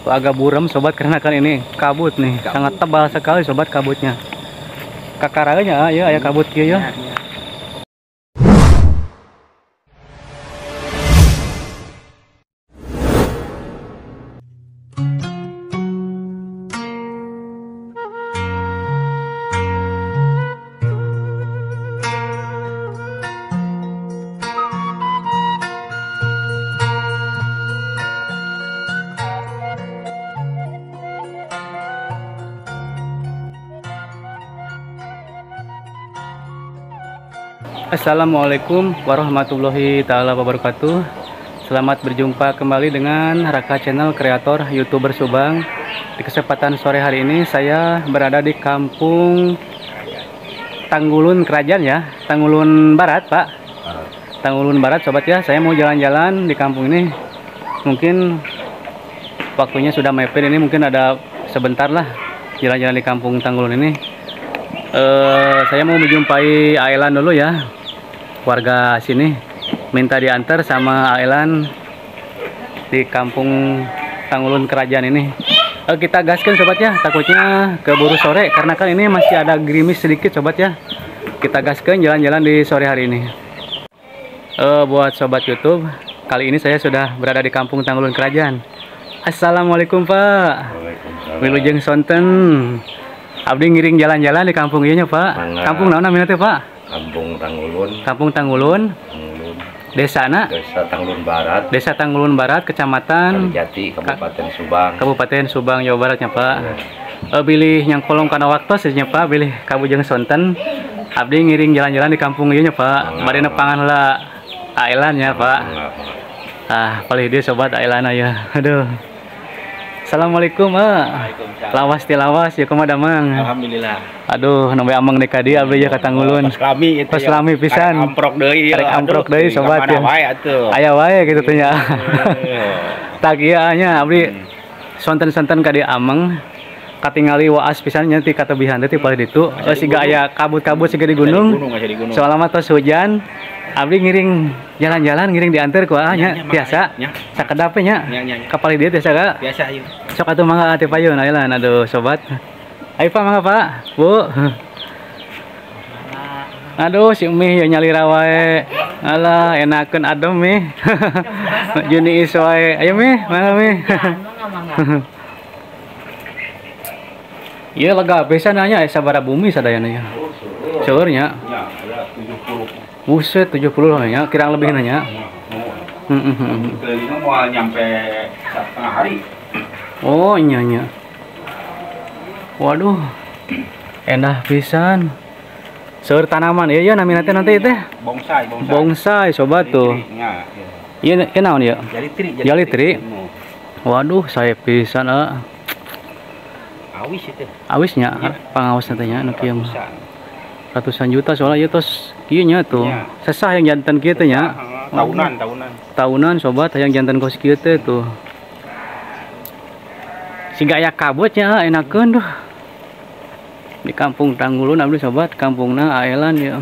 agak buram sobat karena kan ini kabut nih, sangat tebal sekali sobat kabutnya. Kakaraganya ya aya kabut kieu ya. Assalamualaikum warahmatullahi taala wabarakatuh. Selamat berjumpa kembali dengan Raka Channel, kreator YouTuber Subang. Di kesempatan sore hari ini saya berada di Kampung Tanggulun Kerajaan ya, Tanggulun Barat, Pak. Tanggulun Barat sobat ya. Saya mau jalan-jalan di kampung ini. Mungkin waktunya sudah mepet ini, mungkin ada sebentar lah jalan-jalan di Kampung Tanggulun ini. Saya mau menjumpai Ailan dulu ya, warga sini minta diantar sama Ailan di Kampung Tanggulun Kerajaan ini. Kita gaskan sobat ya, takutnya keburu sore karena kan ini masih ada gerimis sedikit sobat ya. Kita gaskan jalan-jalan di sore hari ini. Buat sobat YouTube, kali ini saya sudah berada di Kampung Tanggulun Kerajaan. Assalamualaikum Pak. Wilujeng Sonten. Abdi ngiring jalan-jalan di kampung ieu nya, Pak. Kampung naon namanya teh, Pak? Kampung Tanggulun. Kampung Tanggulun. Desana? Desa Tanggulun Barat. Desa Tanggulun Barat, Kecamatan Kalijati, Kabupaten Subang. Kabupaten Subang, Jawa Barat nya, Pak. Bilih nyangkolong kana waktu nya, Pak. Bilih Kabujeng Sonten. Abdi ngiring jalan-jalan di kampung ieu nya, Pak. Bari nepangan heula Ailan nya, Pak. Palih dia sobat Ailan aya. Aduh. Assalamualaikum, lawas ti lawas ya kumaha damang. Alhamdulillah. Aduh, nembe amang nek ka dieu abdi ya ka Tanggulun. Pas lami itu. Pas lami pisan. Amprok deui. Karek amprok deui sobat ya. Aya wae gitu teh nya. Tak ieu nya abdi sonten-sonten ka dieu amang katingali waas pisan nya ti katebihan teh ti palih ditu. Siga aya kabut-kabut siga di gunung. Soalna mah tos hujan. Abdi ngiring jalan-jalan, ngiring diantar ku nya biasa. Sakedap nya. Kapal dia biasa ga? Biasa ieu. Sok atuh mangga ati payun Ailan. Aduh sobat. Ayo Pak, mangga Pak. Bu. Aduh si Umi ya nyalira wae. Alah enakeun adem Mi. Juni is wae. Ayo Mi, mangga Mi. Ieu lega pisan nya sabaraha bumi sadayana ya. Seueur nya. Buset 70 lah ya, kirang lebih nanya. Kelilingnya mau nyampe setengah hari. Oh nya. Waduh, endah pisan. Seur tanaman, iya namina teh nanti teh. Bonsai sobat tuh. Iya naon ya? Jalitri. Waduh, saya pisan Awis itu. Awisnya, pangawas nantinya anu kieu mah. Ratusan juta soalnya ya tos kieu nya tuh. Sesah yang jantan kieu teh nya. Tahunan sobat yang jantan kos kieu teh tuh. Siga aya kabut nya enakeun duh. Di Kampung Tanggulun abdi sobat, kampungna Ailan ya.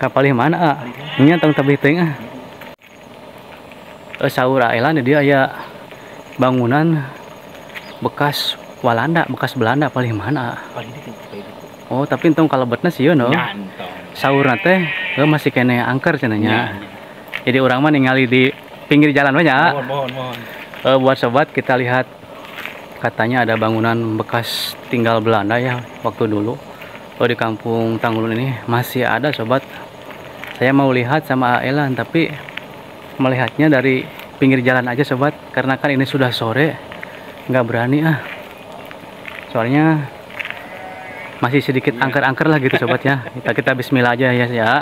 Kapalih mana nya tong tabih teuing saur Ailan dia aya bangunan bekas Walanda, bekas Belanda palih mana? Oh, tapi entong kalebetna sih no. Saurna teh masih kene angker cenanya. Jadi orang mah ningali di pinggir jalan banyak. Mohon. Buat sobat kita lihat katanya ada bangunan bekas tinggal Belanda ya waktu dulu. Di Kampung Tanggulun ini masih ada sobat. Saya mau lihat sama Ailan tapi melihatnya dari pinggir jalan aja sobat karena kan ini sudah sore. Nggak berani Soalnya masih sedikit angker-angker lah gitu sobat ya. Kita bismillah aja ya.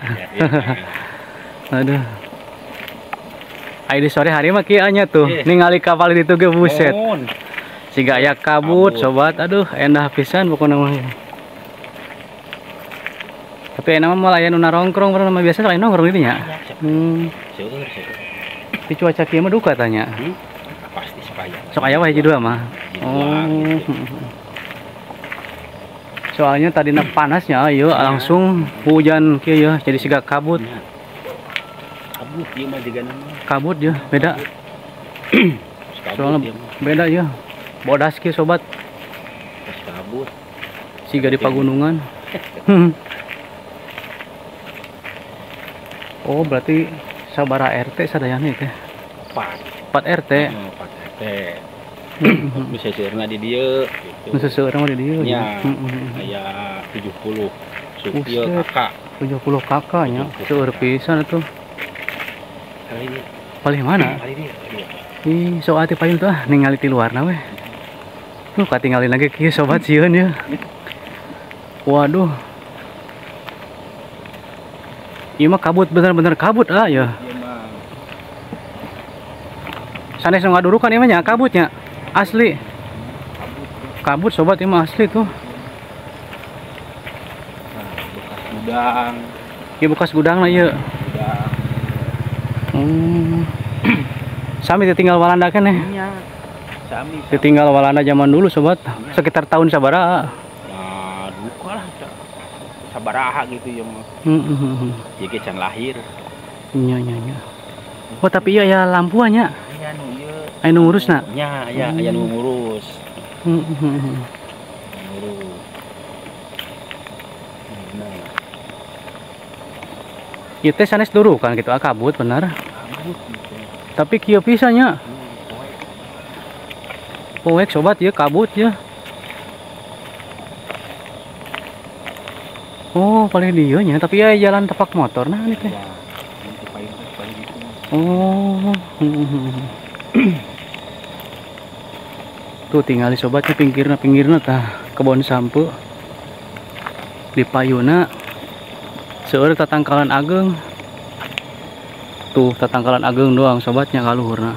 Aduh. Ayo di sore hari mah kieu nya tuh. Ningali kapal itu ge buset. Siga aya kabut sobat. Aduh, endah pisan pokona mah. Tapi enak mah layan nu narongkrong pernah mah biasa lain nongkrong gitu nya. Seueur. Di cuaca kieu mah duka tanya. Pasti sok aya wae judul mah. Oh. Soalnya tadinya panasnya ayo langsung hujan kieu ya jadi siga kabut. Kabut ieu mah digana. Kabut ya beda. Soalnya Beda ya. Bodas kieu sobat. Pas kabut. Siga di pagunungan. Oh, berarti sabara RT sadayana teh. 4 RT. 4 RT. Bisa seurna di dieu gitu. Nu seueurna mah di dieu. Nya. Aya 70. Supir Buset. kakak. 70 kakak nya. Seueur pisan atuh. Kali ini. Paling mana? Kali ini. Ih, sok ati payun tuh ningali ti luarna we. Katinggalin lagi kieu sobat sieun ya. Waduh. Ieu mah kabut bener-bener kabut ya. Iya mah. Sanes nu ngadurukan ieu mah nya kabutnya. Asli. Kabut sobat ieu mah asli tuh. Nah, bekas gudang. Ieu bekas gudangna ieu. Gudang. Sami ditinggal Walanda keneh. Nya. Sami. Ditinggal Walanda zaman dulu sobat. Sekitar tahun sabaraha? Nah, duka lah. Sabaraha gitu ya mah. Jadi can lahir. Iya iya iya. Oh tapi iya ya lampu nya. Aya nu ieu. Aya nu ngurusna. Nya, aya nu ngurus. Ngurus. Nah, Ieu teh sanes durukan gitu kabut bener. kabut gitu. Tapi kieu pisan nya. Poek sobat ya kabut ya. Oh paling dia nya tapi ya jalan tapak motor nah ini teh. Ya, nanti paling gitu. Oh. Tuh tinggal sobatnya pinggirna tah kebon sampe. Di payuna seueur tatangkalan ageng. Tuh tatangkalan ageng doang sobatnya kaluhurna.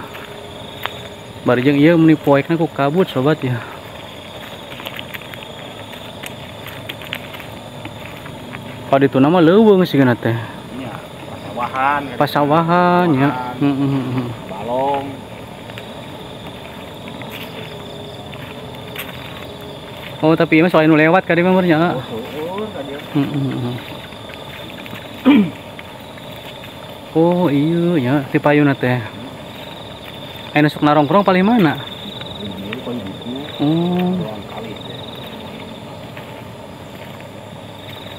Bari jeung ieu meni poekna ku kabut sobat ya. Pada itu nama leuweung sigana teh. Nya, pasawahan. Pasawahan ya. Balong. Oh tapi ieu mah soal nu lewat ka dieu mah nya. Seueur ka dieu. Oh iya ya di payuna teh. Aya sok narongkrong paling mana? Dieu paling gitu. Oh. Doang kali teh.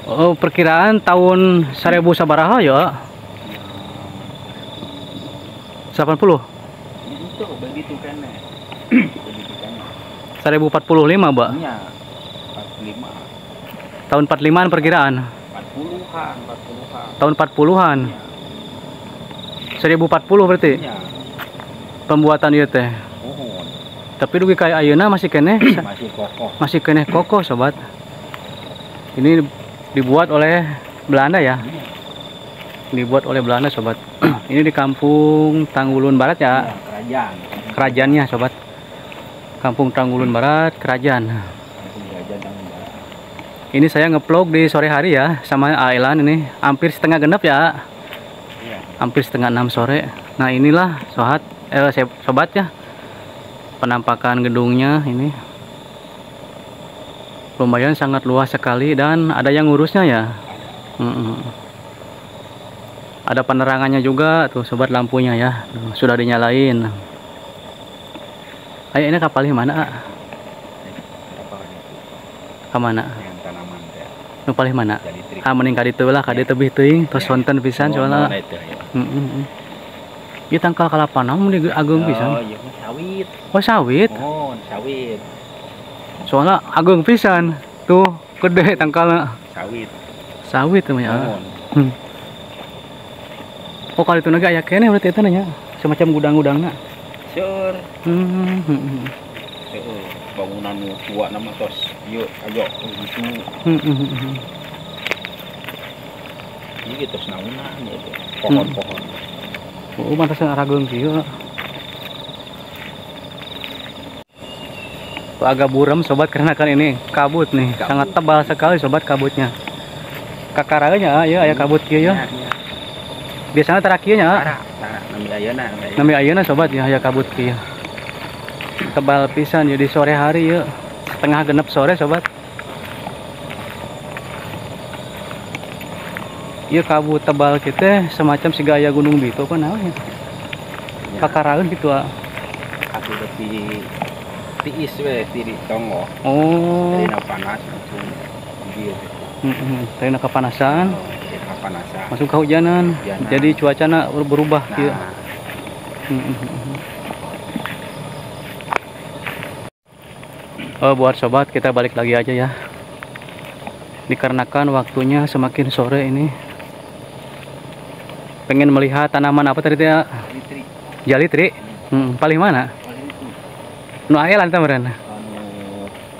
Oh perkiraan tahun 1000 sabaraha ya? 80. Itu begitu kan. Begitu kan. 1045, Mbak. Nya, 45. Tahun 45-an perkiraan. 40-an. Tahun 40-an. 1040 berarti Nya. pembuatan ieu teh. Mohon. Tapi dugi kayak ayeuna masih keneh Masih kokoh. masih keneh kokoh sobat. Ini dibuat oleh Belanda ya. Dibuat oleh Belanda sobat. Ini di Kampung Tanggulun Barat ya. Kerajaan. Kerajaannya sobat. Kampung Tanggulun Barat, kerajaan. Kampung Kerajaan Tanggulun Barat. Ini saya ngevlog di sore hari ya sama Ailan ini. Hampir setengah genap ya. Iya. Hampir setengah 6 sore. Nah, inilah sobat ya. Penampakan gedungnya ini. Lumayan sangat luas sekali dan ada yang ngurusnya ya. Ada penerangannya juga tuh sobat lampunya ya. Sudah dinyalain. Ayo ini kapalnya mana? Apa itu? Ke mana? Yang tanaman teh. Nu paling mana? Jadi trik. Ah mending ka ditu lah, ka ditu tebih teuing tos wonten pisan soalna. Itu ya. Ieu tangkal kalapa naon di ageung Oh, pisan. iya sawit. Oh sawit. Oh, sawit. Soalnya ageung pisan. Tuh gede tangkalna. Sawit. Sawit teh ya. Oh. Oh kali itu naga aya keneh berarti eta nya. Semacam gudang-gudangna. Seur. Heeh. Bangunan nu tua nama tos ieu ayo gitu. Ini gitu naunna gitu. Pohon-pohon. Oh pantasan arageung kieu. Agak buram sobat karena kan ini kabut nih. Sangat tebal sekali sobat kabutnya. Kakaraeunya ya aya kabut kieu ya. Biasanya tara kieu nya. Tara nami ayeuna. Nami ayeuna sobat ya aya kabut kieu. Tebal pisan ya di sore hari ya. Setengah genep sore sobat. Ieu kabut tebal kita semacam si gaya Gunung Bitu kan naon ya. Kakaraeun kitu ah. Kabut di tiis we di tongo. Oh. Jadi panas langsung ambil. Tadi nak kepanasan. Jadi kepanasan. Masuk kehujanan. Jadi cuacanya berubah gitu. Oh, buat sobat kita balik lagi aja ya. Dikarenakan waktunya semakin sore ini. Pengen melihat tanaman apa tadi ya? Jalitri. Paling mana? Nu aya lan tamaran.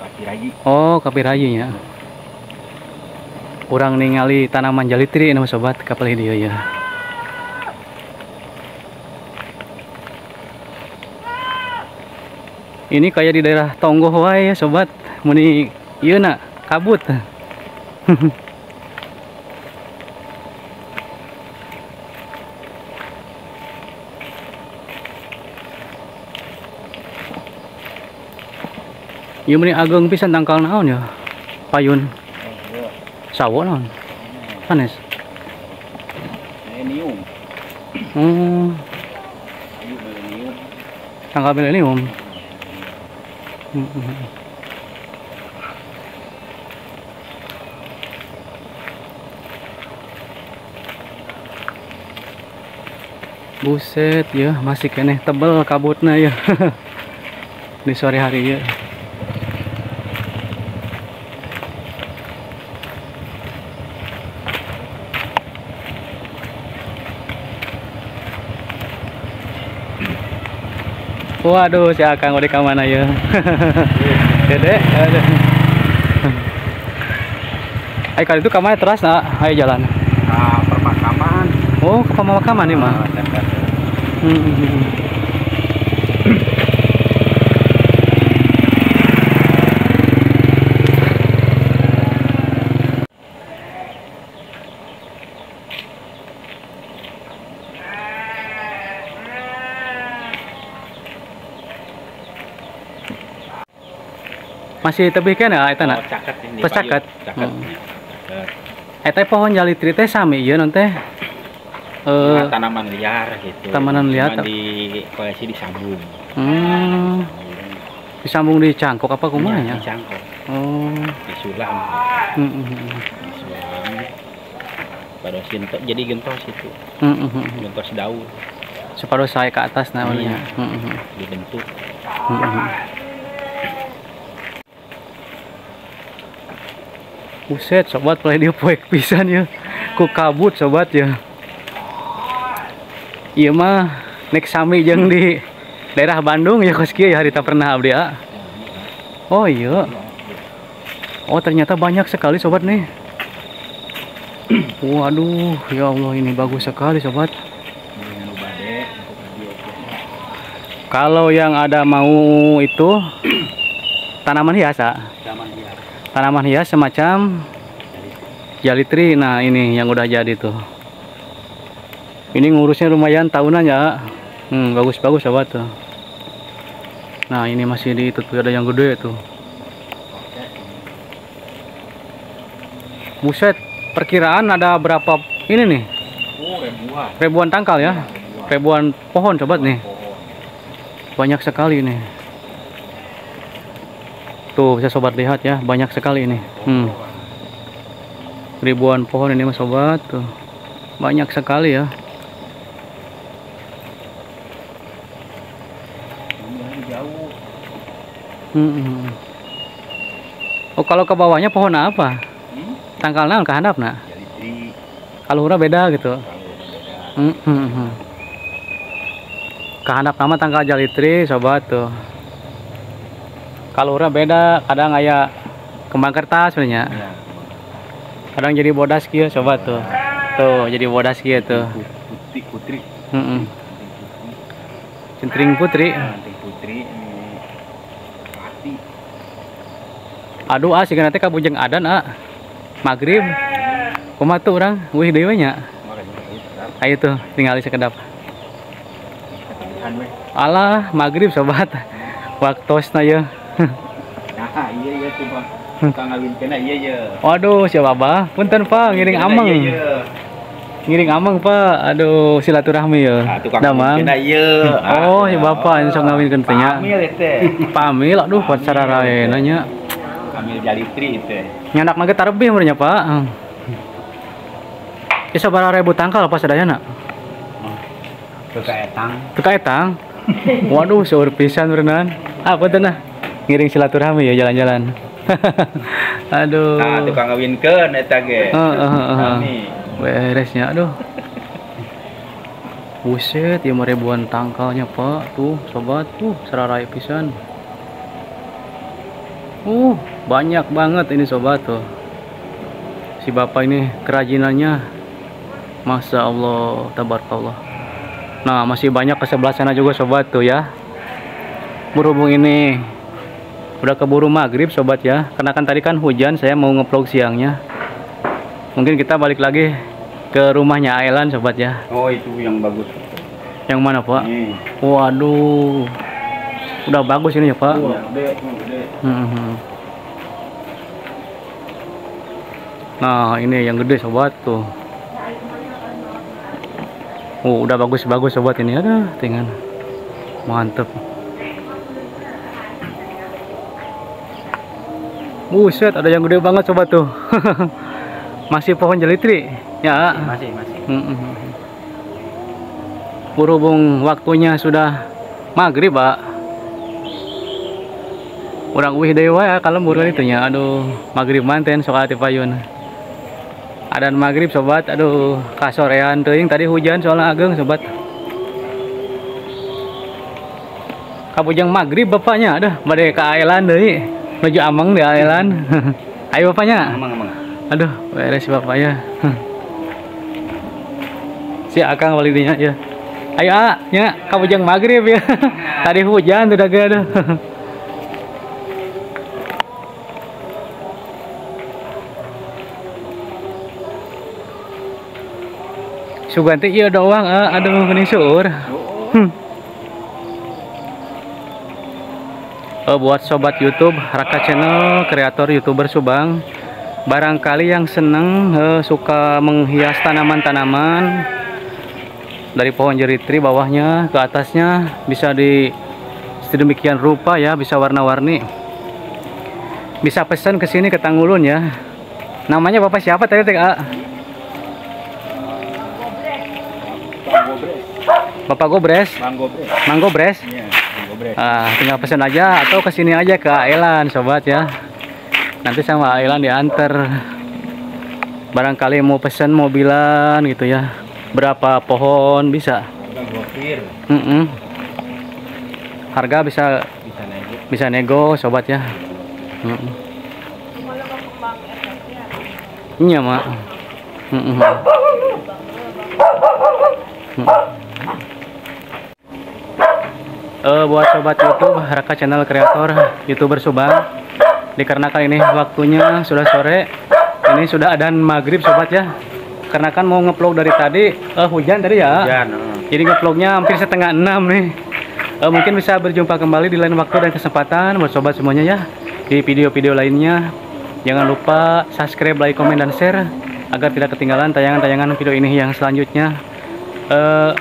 Kapiraji. Oh, kapirajinya. Kurang ningali tanaman jalitri nama sobat kapal dia ya. Ini kayak di daerah Tonggoh wae ya sobat. Muni ieu na kabut. Ieu muni ageng pisan tangkal naon ya? Payun. Sawo naon? Panes. Milenium. Milenium. Tangkal milenium. Buset ya, masih kene tebel kabutnya ya. Di sore hari ya. Waduh, si Akang udah ke mana ya? Dede, aduh. Ayo kali itu kamar teras nak, ayo jalan. Nah, permakaman. Oh, ke pemakaman nih mah. Masih tebih kan ya eta na? Tos caket. Eta pohon jalitri teh sami ieu non teh. Tanaman liar gitu. Tanaman liar di koleksi disambung. Disambung di cangkok apa kumaha nya? Di cangkok. Oh, Disulam. Disulam. Pada sintek jadi gentos itu. Gentos daun. Separuh saya ke atas namanya. Dibentuk. Buset sobat, play dia poek pisan ya. Ku kabut sobat ya. Iya mah nek sami jeung di daerah Bandung ya kos kieu ya harita pernah abdi ya. Oh iya. Oh ternyata banyak sekali sobat nih. Waduh, ya Allah ini bagus sekali sobat. Kalau yang ada mau itu tanaman hias, tanaman hias semacam jalitri. Nah ini yang udah jadi tuh. Ini ngurusnya lumayan tahunan ya. Bagus-bagus sobat tuh. Nah ini masih di itu tuh, ada yang gede tuh. Buset, perkiraan ada berapa ini nih? Ribuan tangkal ya. Ribuan pohon sobat nih. Banyak sekali nih. Tuh bisa sobat lihat ya, banyak sekali ini. Ribuan pohon ini mas sobat tuh. Banyak sekali ya. Oh kalau ke bawahnya pohon apa? Tangkal naon kehandap nak? Kalura beda gitu. Kehandap nama tangkal jalitri sobat tuh. Kalura beda, kadang aya kembang kertas sebenarnya. Kadang jadi bodas kieu sobat tuh. Tuh jadi bodas kieu tuh. Putri. Centring putri. Aduh asik nanti kabujeng adan magrib. Kumaha tuh urang wih deui nya. Ayo tuh tinggal sekedap. Alah magrib sobat. Waktosna ya. Nah, iya tuh Bang. Kang ngawin kena iya. Waduh, siapa Bah? Punten Pak, ngiring ameng. Ngiring amang Pak. Aduh, silaturahmi ya. Tukang Damang. kena ieu. Oh, ya Bapak yang sok ngawinkeun teh nya. Pamil teh. Pamil aduh buat sararae nanya. Pamil jalitri teh. Nyanak mah ge tarbih meureun nya Pak. Ya sabaraha ribu tangkal apa sadayana? Teu kaetang. Teu kaetang. Waduh, seueur pisan berenang. Apa teh nah? Ngiring silaturahmi ya jalan-jalan. Aduh. Nah, tukang ngawinkeun eta ge. Kami. Beresnya aduh. Buset, ya mah ribuan tangkalnya Pak. Tuh, sobat tuh sararae pisan. Banyak banget ini sobat tuh. Si Bapak ini kerajinannya. Masya Allah, tabarakallah. Nah, masih banyak ke sebelah sana juga sobat tuh ya. Berhubung ini udah keburu maghrib sobat ya, karena kan tadi kan hujan, saya mau ngevlog siangnya. Mungkin kita balik lagi ke rumahnya Ailan sobat ya. Oh, itu yang bagus. Yang mana Pak? Nih. Waduh, udah bagus ini ya Pak. Gede. Nah, ini yang gede sobat tuh. Udah bagus-bagus sobat ini. Ada tinggal mantep. Buset, ada yang gede banget sobat tuh. Masih pohon jelitri ya. Masih. Berhubung waktunya sudah maghrib Pak, urang wih dewa ya kalau murah itu nya. Aduh, maghrib manten sok ati payun. Adan maghrib sobat. Aduh, kasorean teuing tadi hujan soalnya ageng sobat. Kabujang maghrib bapaknya. Aduh, bade ka Ailan deui. Menuju Amang di Ailan. Ayo bapaknya. Amang. Aduh, beres bapaknya. Si Akang walidinya ya. Ayo nya kabujang maghrib ya. Tadi hujan udah gak ada. Suganti iya doang, aduh gini sur. Buat sobat YouTube Raka Channel, kreator YouTuber Subang, barangkali yang seneng suka menghias tanaman-tanaman dari pohon jeritri bawahnya ke atasnya bisa di sedemikian rupa ya, bisa warna-warni. Bisa pesan ke sini ke Tanggulun ya. Namanya Bapak siapa tadi Teh? Bapak Gobres. Mang Gobres. Iya, Gobres. Tinggal pesan aja atau kesini aja ke Ailan sobat ya. Nanti sama Ailan diantar. Barangkali mau pesan mobilan gitu ya. Berapa pohon bisa? Harga bisa nego sobat ya. Iya mak. Buat sobat YouTube Raka Channel, kreator YouTuber Subang, dikarenakan ini waktunya sudah sore, ini sudah adzan maghrib sobat ya. Karena kan mau ngevlog dari tadi hujan tadi ya. Jadi ngevlognya hampir setengah 6 nih. Mungkin bisa berjumpa kembali di lain waktu dan kesempatan buat sobat semuanya ya, di video-video lainnya. Jangan lupa subscribe, like, komen, dan share agar tidak ketinggalan tayangan-tayangan video ini yang selanjutnya.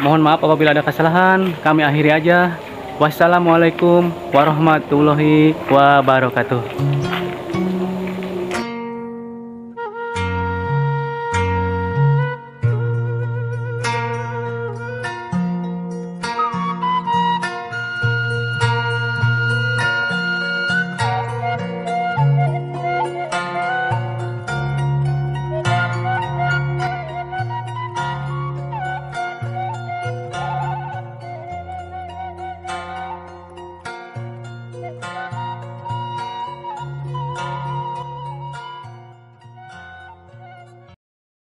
Mohon maaf apabila ada kesalahan. Kami akhiri aja. Wassalamualaikum warahmatullahi wabarakatuh.